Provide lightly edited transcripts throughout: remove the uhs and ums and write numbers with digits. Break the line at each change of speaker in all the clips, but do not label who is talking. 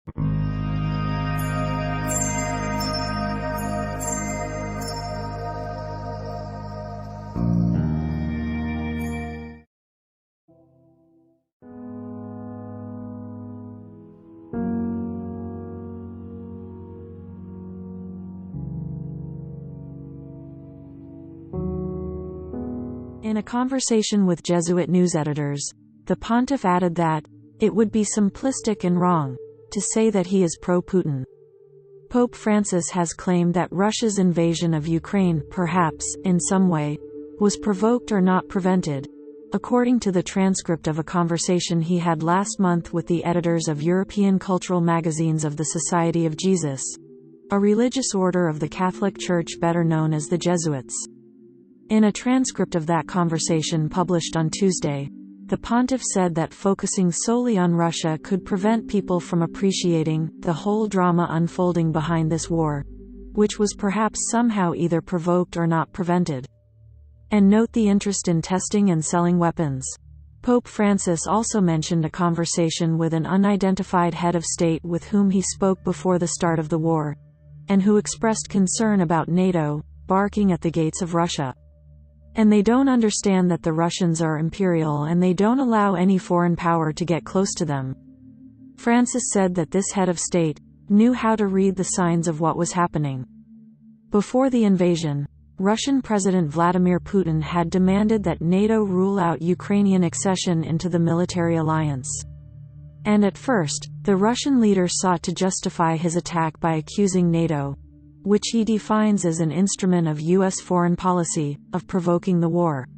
In a conversation with Jesuit news editors, the pontiff added that, "It would be simplistic and wrong to say that he is pro-Putin." Pope Francis has claimed that Russia's invasion of Ukraine, perhaps, in some way, was provoked or not prevented, according to the transcript of a conversation he had last month with the editors of European cultural magazines of the Society of Jesus, a religious order of the Catholic Church better known as the Jesuits. In a transcript of that conversation published on Tuesday, the pontiff said that focusing solely on Russia could prevent people from appreciating the whole drama unfolding behind this war, which was perhaps somehow either provoked or not prevented. And note the interest in testing and selling weapons. Pope Francis also mentioned a conversation with an unidentified head of state with whom he spoke before the start of the war, and who expressed concern about NATO barking at the gates of Russia. And they don't understand that the Russians are imperial and they don't allow any foreign power to get close to them. Francis said that this head of state knew how to read the signs of what was happening. Before the invasion, Russian President Vladimir Putin had demanded that NATO rule out Ukrainian accession into the military alliance. And at first, the Russian leader sought to justify his attack by accusing NATO, which he defines as an instrument of U.S. foreign policy, of provoking the war.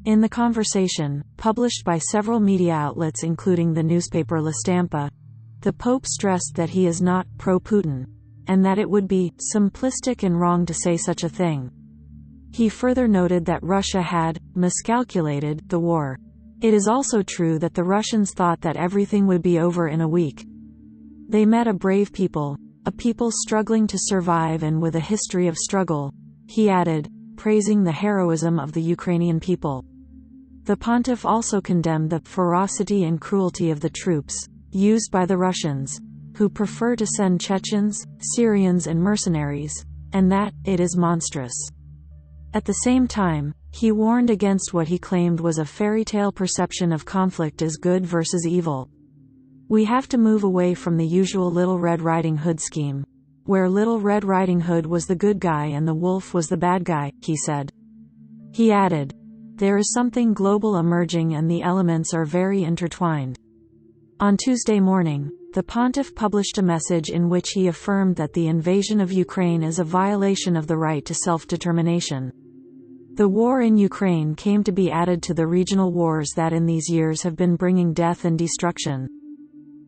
In the conversation, published by several media outlets including the newspaper La Stampa, the Pope stressed that he is not pro-Putin, and that it would be simplistic and wrong to say such a thing. He further noted that Russia had miscalculated the war. It is also true that the Russians thought that everything would be over in a week. They met a brave people, a people struggling to survive and with a history of struggle, he added, praising the heroism of the Ukrainian people. The pontiff also condemned the ferocity and cruelty of the troops used by the Russians, who prefer to send Chechens, Syrians and mercenaries, and that it is monstrous. At the same time, he warned against what he claimed was a fairy tale perception of conflict as good versus evil. "We have to move away from the usual Little Red Riding Hood scheme, where Little Red Riding Hood was the good guy and the wolf was the bad guy," he said. He added, "There is something global emerging and the elements are very intertwined." On Tuesday morning, the pontiff published a message in which he affirmed that the invasion of Ukraine is a violation of the right to self-determination. The war in Ukraine came to be added to the regional wars that in these years have been bringing death and destruction.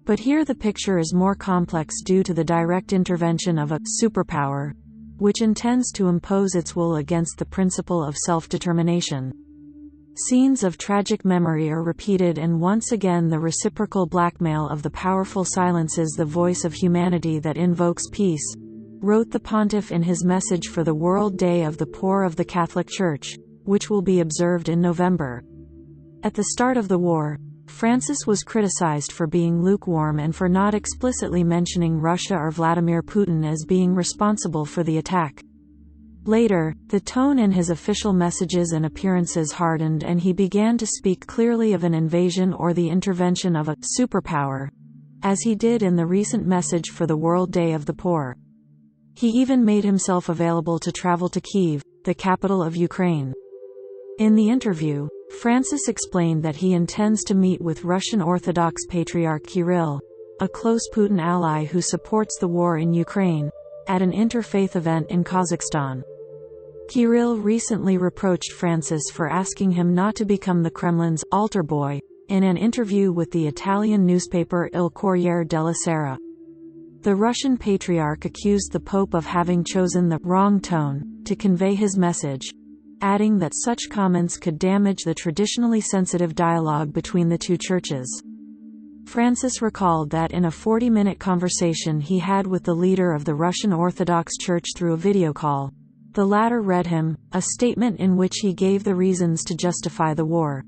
But here the picture is more complex due to the direct intervention of a superpower, which intends to impose its will against the principle of self-determination. Scenes of tragic memory are repeated and once again the reciprocal blackmail of the powerful silences the voice of humanity that invokes peace, wrote the pontiff in his message for the World Day of the Poor of the Catholic Church, which will be observed in November. At the start of the war, Francis was criticized for being lukewarm and for not explicitly mentioning Russia or Vladimir Putin as being responsible for the attack. Later, the tone in his official messages and appearances hardened and he began to speak clearly of an invasion or the intervention of a superpower, as he did in the recent message for the World Day of the Poor. He even made himself available to travel to Kyiv, the capital of Ukraine. In the interview, Francis explained that he intends to meet with Russian Orthodox Patriarch Kirill, a close Putin ally who supports the war in Ukraine, at an interfaith event in Kazakhstan. Kirill recently reproached Francis for asking him not to become the Kremlin's altar boy, in an interview with the Italian newspaper Il Corriere della Sera. The Russian Patriarch accused the Pope of having chosen the wrong tone to convey his message, adding that such comments could damage the traditionally sensitive dialogue between the two churches. Francis recalled that in a 40-minute conversation he had with the leader of the Russian Orthodox Church through a video call, the latter read him a statement in which he gave the reasons to justify the war,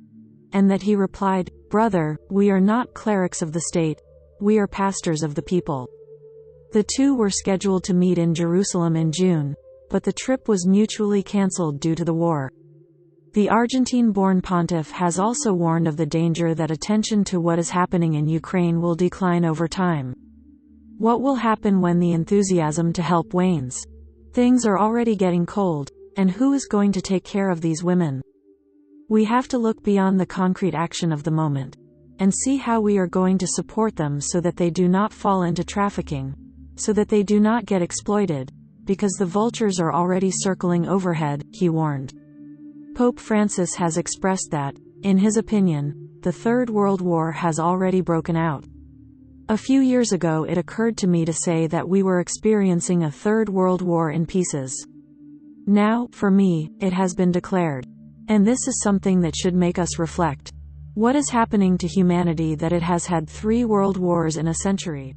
and that he replied, "Brother, we are not clerics of the state, "We are pastors of the people." The two were scheduled to meet in Jerusalem in June, but the trip was mutually cancelled due to the war. The Argentine-born pontiff has also warned of the danger that attention to what is happening in Ukraine will decline over time. What will happen when the enthusiasm to help wanes? Things are already getting cold, and who is going to take care of these women? We have to look beyond the concrete action of the moment, and see how we are going to support them so that they do not fall into trafficking, so that they do not get exploited, because the vultures are already circling overhead, he warned. Pope Francis has expressed that, in his opinion, the Third World War has already broken out. A few years ago it occurred to me to say that we were experiencing a Third World War in pieces. Now, for me, it has been declared. And this is something that should make us reflect. What is happening to humanity that it has had 3 world wars in a century?